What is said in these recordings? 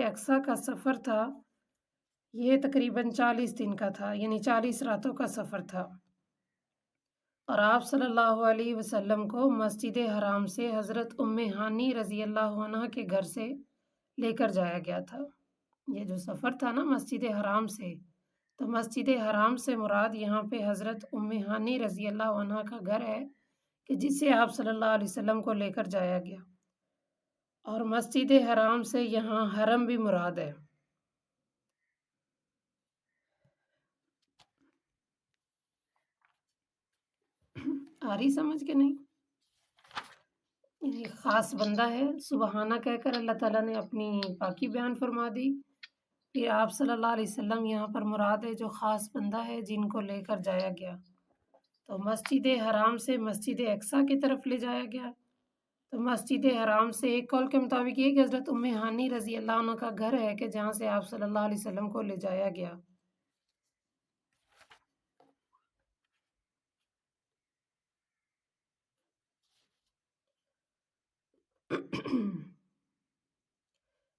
اقصی کا سفر تھا، یہ تقریباً 40 دن کا تھا، یعنی 40 راتوں کا سفر تھا، اور آپ صلی اللہ علیہ وسلم کو مسجد حرام سے حضرت ام ہانی رضی اللہ عنہ کے گھر سے لے کر جایا گیا تھا۔ یہ جو سفر تھا نا مسجد حرام سے، تو مسجد حرام سے مراد یہاں پہ حضرت ام ہانی رضی اللہ عنہ کا گھر ہے کہ جسے آپ صلی اللہ علیہ وسلم کو لے کر جایا گیا، اور مسجد حرام سے یہاں حرم بھی مراد ہے۔ آ رہی سمجھ کے نہیں؟ یہ خاص بندہ ہے، سبحانہ کہہ کر اللہ تعالیٰ نے اپنی پاکی بیان فرما دی۔ پھر آپ صلی اللہ علیہ وسلم یہاں پر مراد ہے جو خاص بندہ ہے جن کو لے کر جایا گیا، تو مسجد حرام سے مسجد اقصی کی طرف لے جایا گیا۔ تو مسجد حرام سے ایک قول کے مطابق یہ کہ حضرت ام ہانی رضی اللہ عنہ کا گھر ہے کہ جہاں سے آپ صلی اللہ علیہ وسلم کو لے جایا گیا۔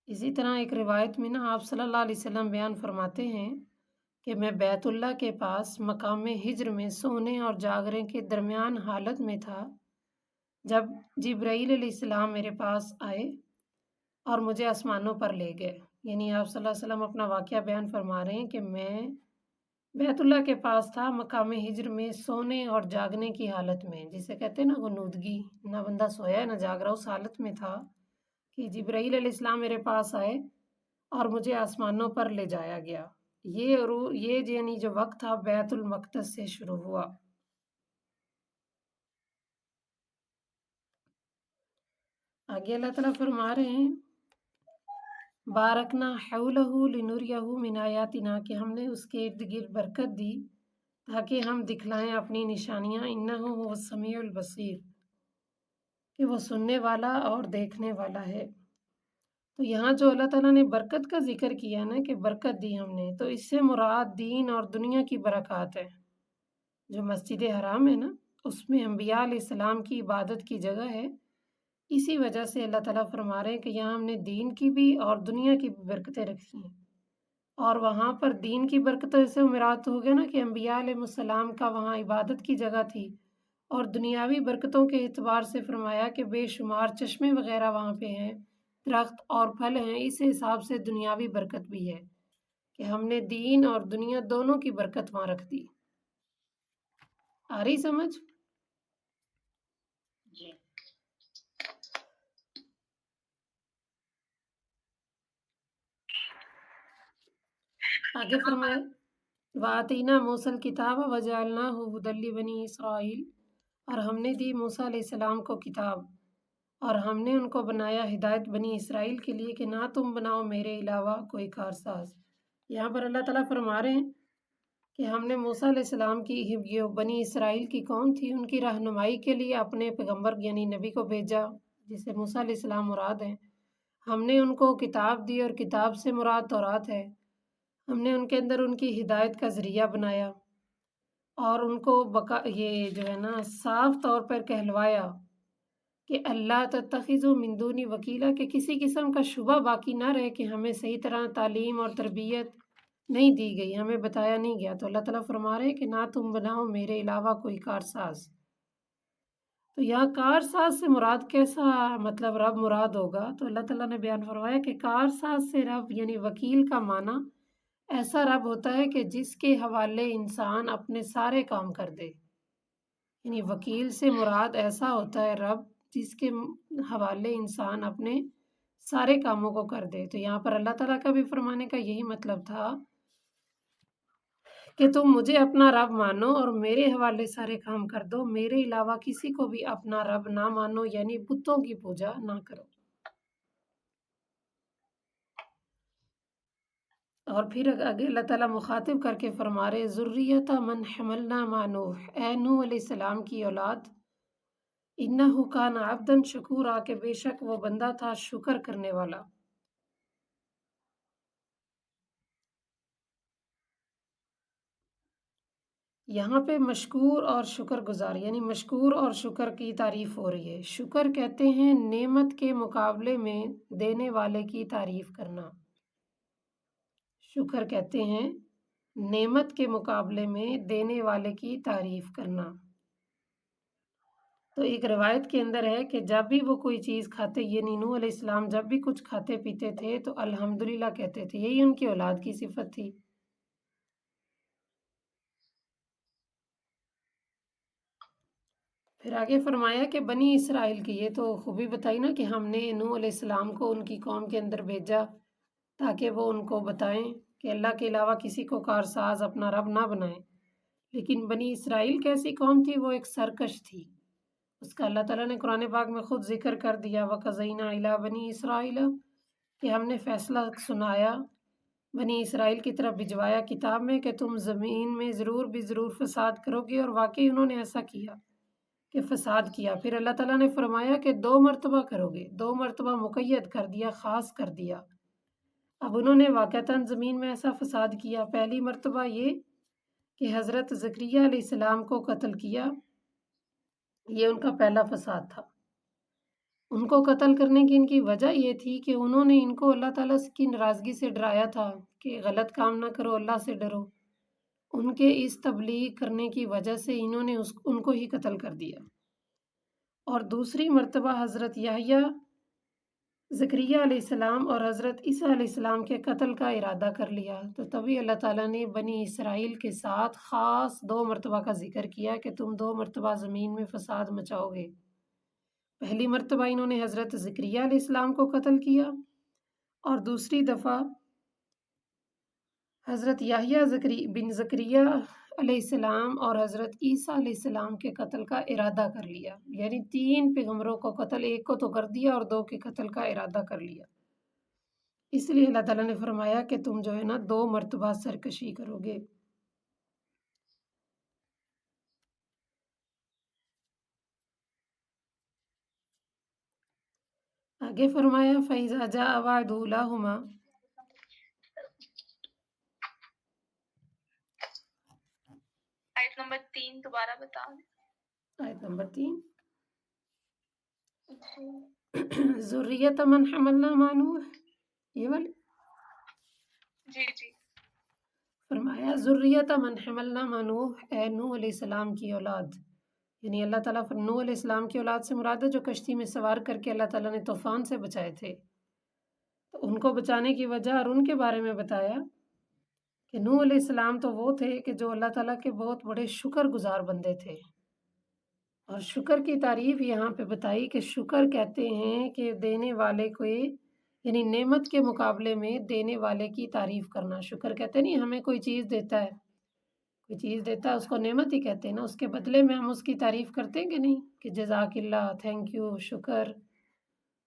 اسی طرح ایک روایت میں نا آپ صلی اللہ علیہ وسلم بیان فرماتے ہیں کہ میں بیت اللہ کے پاس مقام ہجر میں سونے اور جاگنے کے درمیان حالت میں تھا جب جبرائیل علیہ السلام میرے پاس آئے اور مجھے آسمانوں پر لے گئے۔ یعنی آپ صلی اللہ علیہ وسلم اپنا واقعہ بیان فرما رہے ہیں کہ میں بیت اللہ کے پاس تھا مقام ہجر میں سونے اور جاگنے کی حالت میں، جسے کہتے ہیں نا غنودگی، نہ بندہ سویا ہے نہ جاگ رہا، اس حالت میں تھا کہ جبرائیل علیہ السلام میرے پاس آئے اور مجھے آسمانوں پر لے جایا گیا۔ یہ یعنی جو وقت تھا بیت المقدس سے شروع ہوا۔ آگے اللہ تعالیٰ فرما رہے ہیں بارکنا حولہ لنریہ من آیاتنا، کہ ہم نے اس کے ارد گرد برکت دی تاکہ ہم دکھلائیں اپنی نشانیاں، انہ هو السمیع البصیر، کہ وہ سننے والا اور دیکھنے والا ہے۔ تو یہاں جو اللہ تعالیٰ نے برکت کا ذکر کیا نا کہ برکت دی ہم نے، تو اس سے مراد دین اور دنیا کی برکات ہے۔ جو مسجد حرام ہے نا اس میں انبیاء علیہ السلام کی عبادت کی جگہ ہے، اسی وجہ سے اللہ تعالیٰ فرما رہے ہیں کہ یہاں ہم نے دین کی بھی اور دنیا کی بھی برکتیں رکھی ہیں، اور وہاں پر دین کی برکتوں سے مراد ہو گیا نا کہ انبیاء علیہ السلام کا وہاں عبادت کی جگہ تھی، اور دنیاوی برکتوں کے اعتبار سے فرمایا کہ بے شمار چشمے وغیرہ وہاں پہ ہیں، درخت اور پھل ہیں، اس حساب سے دنیاوی برکت بھی ہے کہ ہم نے دین اور دنیا دونوں کی برکت وہاں رکھ دی۔ آ رہی سمجھ؟ جی آگے فرمائے وَآتَيْنَا مُوسَى الْكِتَابَ وَجَعَلْنَاهُ هُدًى لِّبَنِي إِسْرَائِيلَ، اور ہم نے دی موسیٰ علیہ السلام کو کتاب، اور ہم نے ان کو بنایا ہدایت بنی اسرائیل کے لیے کہ نہ تم بناؤ میرے علاوہ کوئی کارساز۔ یہاں پر اللہ تعالیٰ فرما رہے ہیں کہ ہم نے موسیٰ علیہ السلام کی یہ بنی اسرائیل کی قوم تھی، ان کی رہنمائی کے لیے اپنے پیغمبر یعنی نبی کو بھیجا، جسے موسیٰ علیہ السلام مراد ہیں۔ ہم نے ان کو کتاب دی، اور کتاب سے مراد تورات ہے۔ ہم نے ان کے اندر ان کی ہدایت کا ذریعہ بنایا، اور ان کو یہ جو ہے نا صاف طور پر کہلوایا کہ اللہ تتخذوا من دونی وکیلا، کہ کسی قسم کا شبہ باقی نہ رہے کہ ہمیں صحیح طرح تعلیم اور تربیت نہیں دی گئی، ہمیں بتایا نہیں گیا۔ تو اللہ تعالیٰ فرما رہے ہیں کہ نہ تم بناؤ میرے علاوہ کوئی کارساز۔ تو یہاں کارساز سے مراد کیسا مطلب رب مراد ہوگا؟ تو اللہ تعالیٰ نے بیان فرمایا کہ کارساز سے رب یعنی وکیل کا معنی ایسا رب ہوتا ہے کہ جس کے حوالے انسان اپنے سارے کام کر دے، یعنی وکیل سے مراد ایسا ہوتا ہے رب جس کے حوالے انسان اپنے سارے کاموں کو کر دے۔ تو یہاں پر اللہ تعالیٰ کا بھی فرمانے کا یہی مطلب تھا کہ تم مجھے اپنا رب مانو اور میرے حوالے سارے کام کر دو، میرے علاوہ کسی کو بھی اپنا رب نہ مانو، یعنی بتوں کی پوجا نہ کرو۔ اور پھر آگے اللہ تعالیٰ مخاطب کر کے فرما رہے ذریۃ من حملنا مع نوح، اے نوح علیہ السلام کی اولاد، انہ کان عبدا شکورا، کہ بے شک وہ بندہ تھا شکر کرنے والا۔ یہاں پہ مشکور اور شکر گزار یعنی مشکور اور شکر کی تعریف ہو رہی ہے۔ شکر کہتے ہیں نعمت کے مقابلے میں دینے والے کی تعریف کرنا۔ شکر کہتے ہیں نعمت کے مقابلے میں دینے والے کی تعریف کرنا۔ تو ایک روایت کے اندر ہے کہ جب بھی وہ کوئی چیز کھاتے، یعنی نوح علیہ السلام جب بھی کچھ کھاتے پیتے تھے تو الحمدللہ کہتے تھے، یہی ان کی اولاد کی صفت تھی۔ پھر آگے فرمایا کہ بنی اسرائیل کی یہ تو خوبی بتائی نا کہ ہم نے نوح علیہ السلام کو ان کی قوم کے اندر بھیجا تاکہ وہ ان کو بتائیں کہ اللہ کے علاوہ کسی کو کارساز اپنا رب نہ بنائیں۔ لیکن بنی اسرائیل کیسی قوم تھی؟ وہ ایک سرکش تھی۔ اس کا اللہ تعالیٰ نے قرآن پاک میں خود ذکر کر دیا، وَقَضَيْنَا إِلَىٰ بَنِي إِسْرَائِيلَ، کہ ہم نے فیصلہ سنایا، بنی اسرائیل کی طرف بھجوایا کتاب میں کہ تم زمین میں ضرور بھی ضرور فساد کرو گے، اور واقعی انہوں نے ایسا کیا کہ فساد کیا۔ پھر اللہ تعالیٰ نے فرمایا کہ 2 مرتبہ کرو گے، 2 مرتبہ مقید کر دیا، خاص کر دیا۔ اب انہوں نے واقعتاً زمین میں ایسا فساد کیا۔ پہلی مرتبہ یہ کہ حضرت زکریا علیہ السلام کو قتل کیا، یہ ان کا پہلا فساد تھا۔ ان کو قتل کرنے کی ان کی وجہ یہ تھی کہ انہوں نے ان کو اللہ تعالیٰ کی ناراضگی سے ڈرایا تھا کہ غلط کام نہ کرو، اللہ سے ڈرو۔ ان کے اس تبلیغ کرنے کی وجہ سے انہوں نے ان کو ہی قتل کر دیا۔ اور دوسری مرتبہ حضرت یحییٰ، زکریا علیہ السلام اور حضرت عیسیٰ علیہ السلام کے قتل کا ارادہ کر لیا، تو تبھی اللہ تعالیٰ نے بنی اسرائیل کے ساتھ خاص 2 مرتبہ کا ذکر کیا کہ تم 2 مرتبہ زمین میں فساد مچاؤ گے۔ پہلی مرتبہ انہوں نے حضرت زکریا علیہ السلام کو قتل کیا، اور دوسری دفعہ حضرت یحییٰ بن زکریا علیہ السلام اور حضرت عیسیٰ علیہ السلام کے قتل کا ارادہ کر لیا، یعنی 3 پیغمبروں کو قتل، ایک کو تو کر دیا اور 2 کے قتل کا ارادہ کر لیا۔ اس لیے اللہ تعالیٰ نے فرمایا کہ تم جو ہے نا 2 مرتبہ سرکشی کرو گے۔ آگے فرمایا فَإِذَا جَاءَ وَعْدُ أُولَاهُمَا، آیت نمبر 3 دوبارہ بتا دیں۔ آیت نمبر 3 ذریۃ من حملنا مع نوح، یہ والی جی فرمایا ذریۃ من حملنا مع نوح، اے نوح علیہ السلام کی اولاد، یعنی اللہ تعالیٰ نوح علیہ السلام کی اولاد سے مراد ہے جو کشتی میں سوار کر کے اللہ تعالیٰ نے طوفان سے بچائے تھے۔ تو ان کو بچانے کی وجہ اور ان کے بارے میں بتایا کہ نوح علیہ السلام تو وہ تھے کہ جو اللہ تعالیٰ کے بہت بڑے شکر گزار بندے تھے، اور شکر کی تعریف یہاں پہ بتائی کہ شکر کہتے ہیں کہ دینے والے کو، یعنی نعمت کے مقابلے میں دینے والے کی تعریف کرنا۔ شکر کہتے نہیں، ہمیں کوئی چیز دیتا ہے، کوئی چیز دیتا ہے اس کو نعمت ہی کہتے ہیں نا، اس کے بدلے میں ہم اس کی تعریف کرتے ہیں کہ نہیں، کہ جزاک اللہ، تھینک یو، شکر۔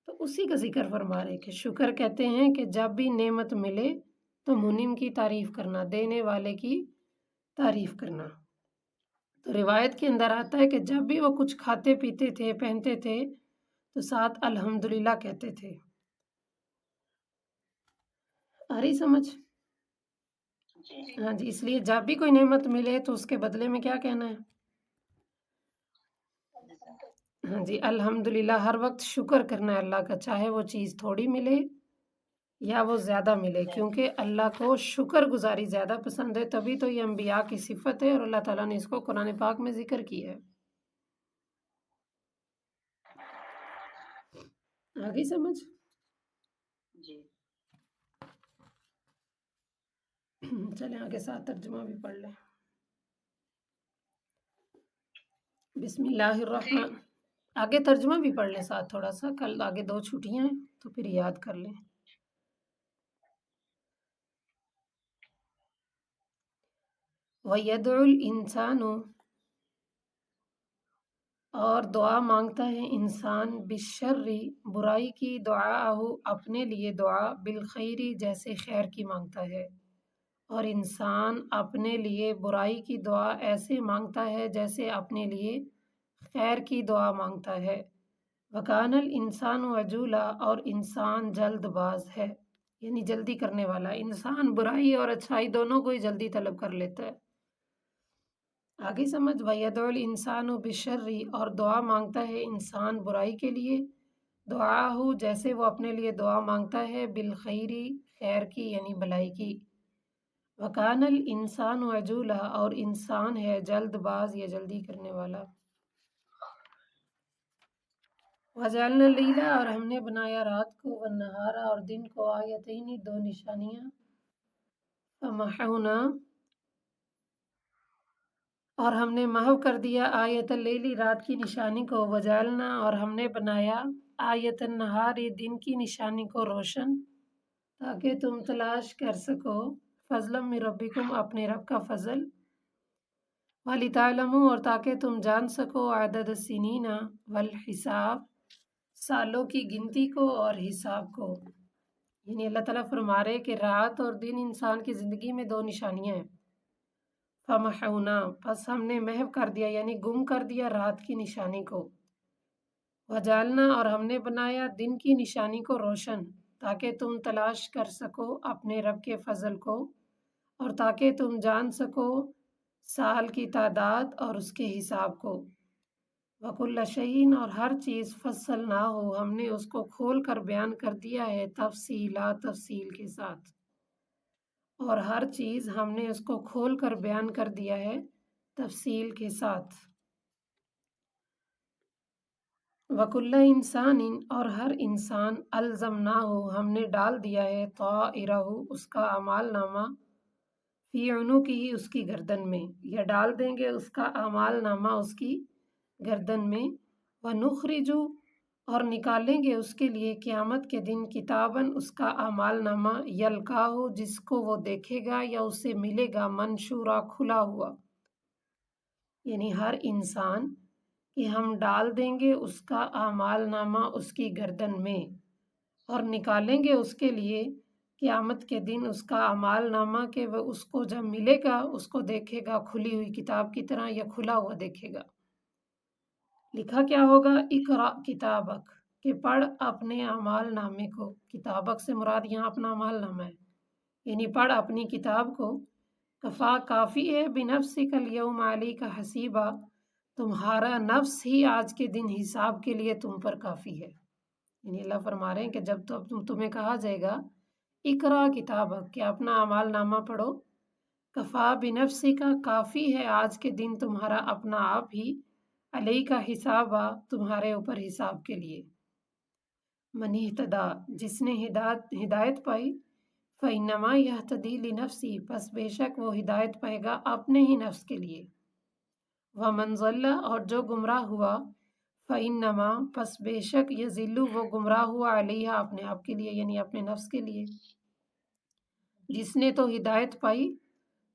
تو اسی کا ذکر فرما رہے کہ شکر کہتے ہیں کہ جب بھی نعمت ملے تو منعم کی تعریف کرنا، دینے والے کی تعریف کرنا۔ تو روایت کے اندر آتا ہے کہ جب بھی وہ کچھ کھاتے پیتے تھے، پہنتے تھے، تو ساتھ الحمدللہ کہتے تھے۔ آ رہی سمجھ؟ ہاں جی، اس لیے جب بھی کوئی نعمت ملے تو اس کے بدلے میں کیا کہنا ہے؟ ہاں جی، الحمدللہ، ہر وقت شکر کرنا ہے اللہ کا، چاہے وہ چیز تھوڑی ملے یا وہ زیادہ ملے، کیونکہ اللہ کو شکر گزاری زیادہ پسند ہے، تبھی تو یہ انبیاء کی صفت ہے اور اللہ تعالیٰ نے اس کو قرآن پاک میں ذکر کیا ہے۔ آگے سمجھ؟ جی چلیں آگے ساتھ ترجمہ بھی پڑھ لیں۔ بسم اللہ الرحمن، آگے ترجمہ بھی پڑھ لیں ساتھ تھوڑا سا، کل آگے 2 چھٹیاں ہیں تو پھر یاد کر لیں۔ وَيَدْعُ الْإِنسَانُ، اور دعا مانگتا ہے انسان، بالشر، برائی کی، دعاءہ، اپنے لیے دعا، بالخیر، جیسے خیر کی مانگتا ہے، اور انسان اپنے لیے برائی کی دعا ایسے مانگتا ہے جیسے اپنے لیے خیر کی دعا مانگتا ہے۔ وَكَانَ الْإِنسَانُ عَجُولًا، اور انسان جلد باز ہے، یعنی جلدی کرنے والا۔ انسان برائی اور اچھائی دونوں کو ہی جلدی طلب کر لیتا ہے۔ آگے سمجھ وَيَدْعُ الْإِنسَانُ بِالشَّرِّ اور دعا مانگتا ہے انسان برائی کے لیے دعاہو جیسے وہ اپنے لیے دعا مانگتا ہے بالخیری خیر کی یعنی بھلائی کی وَكَانَ الْإِنسَانُ عَجُولًا اور انسان ہے جلد باز یا جلدی کرنے والا وَجَعَلْنَا اللَّيْلَ اور ہم نے بنایا رات کو وَالنَّهَارَ اور دن کو آیتین دو نشانیاں فَمَحَوْنَا اور ہم نے محو کر دیا آیت اللیل رات کی نشانی کو وجعلنا اور ہم نے بنایا آیت النہار دن کی نشانی کو روشن تاکہ تم تلاش کر سکو فضلا من ربکم اپنے رب کا فضل وَلِتَعْلَمُوا اور تاکہ تم جان سکو عدد السنین والحساب سالوں کی گنتی کو اور حساب کو یعنی اللہ تعالیٰ فرما رہے کہ رات اور دن انسان کی زندگی میں دو نشانیاں ہیں فَمَحَوْنَا پس ہم نے محو کر دیا یعنی گم کر دیا رات کی نشانی کو وَجَعَلْنَا اور ہم نے بنایا دن کی نشانی کو روشن تاکہ تم تلاش کر سکو اپنے رب کے فضل کو اور تاکہ تم جان سکو سال کی تعداد اور اس کے حساب کو وَكُلَّ شَيْءٍ اور ہر چیز فصلناہ ہم نے اس کو کھول کر بیان کر دیا ہے تفصیلا تفصیل کے ساتھ اور ہر چیز ہم نے اس کو کھول کر بیان کر دیا ہے تفصیل کے ساتھ وَكُلَّ إِنسَانٍ اور ہر انسان الزمناہ ہم نے ڈال دیا ہے طائرہ اس کا اعمال نامہ فی عنقہ اس کی گردن میں یا ڈال دیں گے اس کا اعمال نامہ اس کی گردن میں وَنُخْرِجُ اور نکالیں گے اس کے لیے قیامت کے دن کتاباً اس کا اعمال نامہ یلقاہ جس کو وہ دیکھے گا یا اسے ملے گا منشورا کھلا ہوا یعنی ہر انسان کہ ہم ڈال دیں گے اس کا اعمال نامہ اس کی گردن میں اور نکالیں گے اس کے لیے قیامت کے دن اس کا اعمال نامہ کہ وہ اس کو جب ملے گا اس کو دیکھے گا کھلی ہوئی کتاب کی طرح یا کھلا ہوا دیکھے گا لکھا کیا ہوگا اقرا کتابک کہ پڑھ اپنے اعمال نامے کو کتابک سے مراد یہاں اپنا اعمال نامہ ہے یعنی پڑھ اپنی کتاب کو کفا کافی ہے بنفسک الیوم علیک حسیبا تمہارا نفس ہی آج کے دن حساب کے لیے تم پر کافی ہے یعنی اللہ فرما رہے ہیں کہ جب تمہیں کہا جائے گا اقرا کتابک کہ اپنا اعمال نامہ پڑھو کفا بنفسک کافی ہے آج کے دن تمہارا اپنا آپ ہی علیہ کا حساب تمہارے اوپر حساب کے لیے من اہتدا جس نے ہدایت پائی فَإِنَّمَا يَهْتَدِي لِنَفْسِهِ پس بے شک وہ ہدایت پائے گا اپنے ہی نفس کے لیے وَمَنْ ضَلَّ اور جو گمراہ ہوا فَإِنَّمَا پس بے شک يَضِلُّ وہ گمراہ ہوا علیہا اپنے آپ کے لیے یعنی اپنے نفس کے لیے جس نے تو ہدایت پائی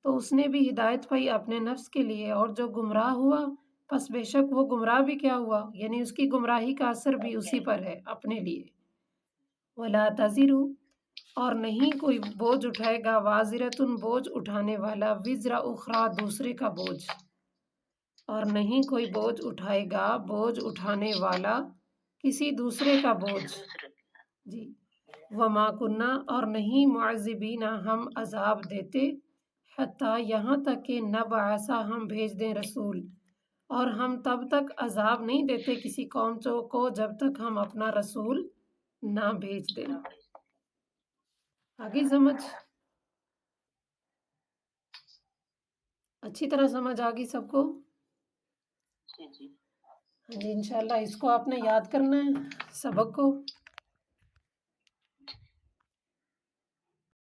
تو اس نے بھی ہدایت پائی اپنے نفس کے لیے اور جو گمراہ ہوا پس بے شک وہ گمراہ بھی کیا ہوا یعنی اس کی گمراہی کا اثر بھی اسی پر ہے اپنے لیے وَلَا تَزِرُ اور نہیں کوئی بوجھ اٹھائے گا وازرتن بوجھ اٹھانے والا وزر اخرى دوسرے کا بوجھ اور نہیں کوئی بوجھ اٹھائے گا بوجھ اٹھانے والا کسی دوسرے کا بوجھ جی وما کننا اور نہیں معذبین ہم عذاب دیتے حتیٰ یہاں تک کہ نبعثا ہم بھیج دیں رسول اور ہم تب تک عذاب نہیں دیتے کسی قوم کو جب تک ہم اپنا رسول نہ بھیج دیں آگے سمجھ اچھی طرح سمجھ آگی سب کو جی جی ہاں جی انشاءاللہ اس کو آپ نے یاد کرنا ہے سبق کو